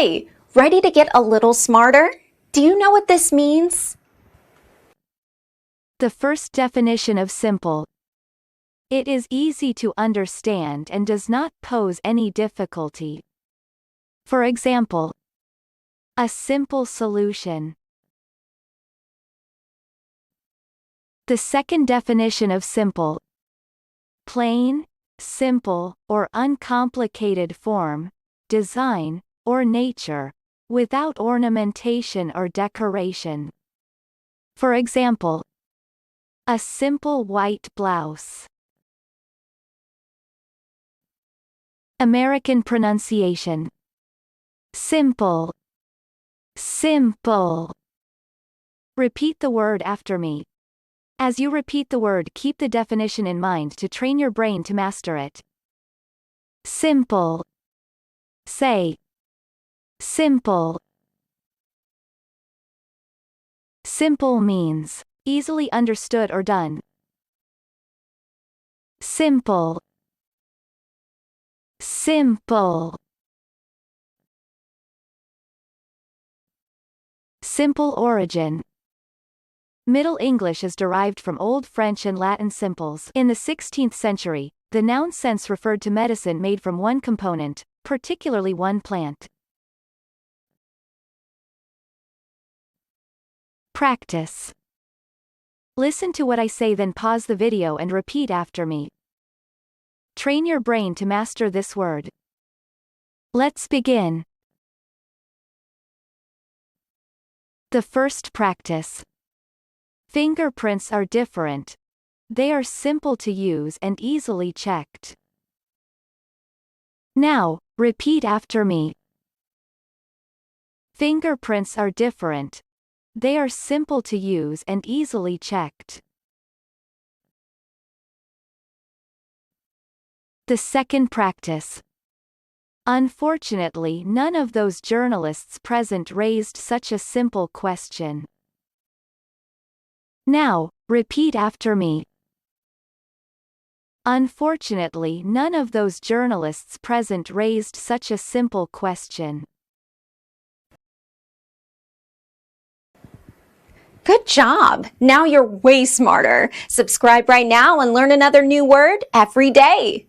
Hi, ready to get a little smarter? Do you know what this means? The first definition of simple. It is easy to understand and does not pose any difficulty. For example, a simple solution. The second definition of simple. Plain, simple, or uncomplicated form, design, or nature, without ornamentation or decoration. For example, a simple white blouse. American pronunciation. Simple. Simple. Repeat the word after me. As you repeat the word, keep the definition in mind to train your brain to master it. Simple. Say. Simple. Simple means easily understood or done. Simple. Simple. Simple origin. Middle English is derived from Old French and Latin simples. In the 16th century, the noun sense referred to medicine made from one component, particularly one plant. Practice. Listen to what I say, then pause the video and repeat after me. Train your brain to master this word. Let's begin. The first practice. Fingerprints are different. They are simple to use and easily checked. Now, repeat after me. Fingerprints are different. They are simple to use and easily checked. The second practice. Unfortunately, none of those journalists present raised such a simple question. Now, repeat after me. Unfortunately, none of those journalists present raised such a simple question. Good job! Now you're way smarter. Subscribe right now and learn another new word every day.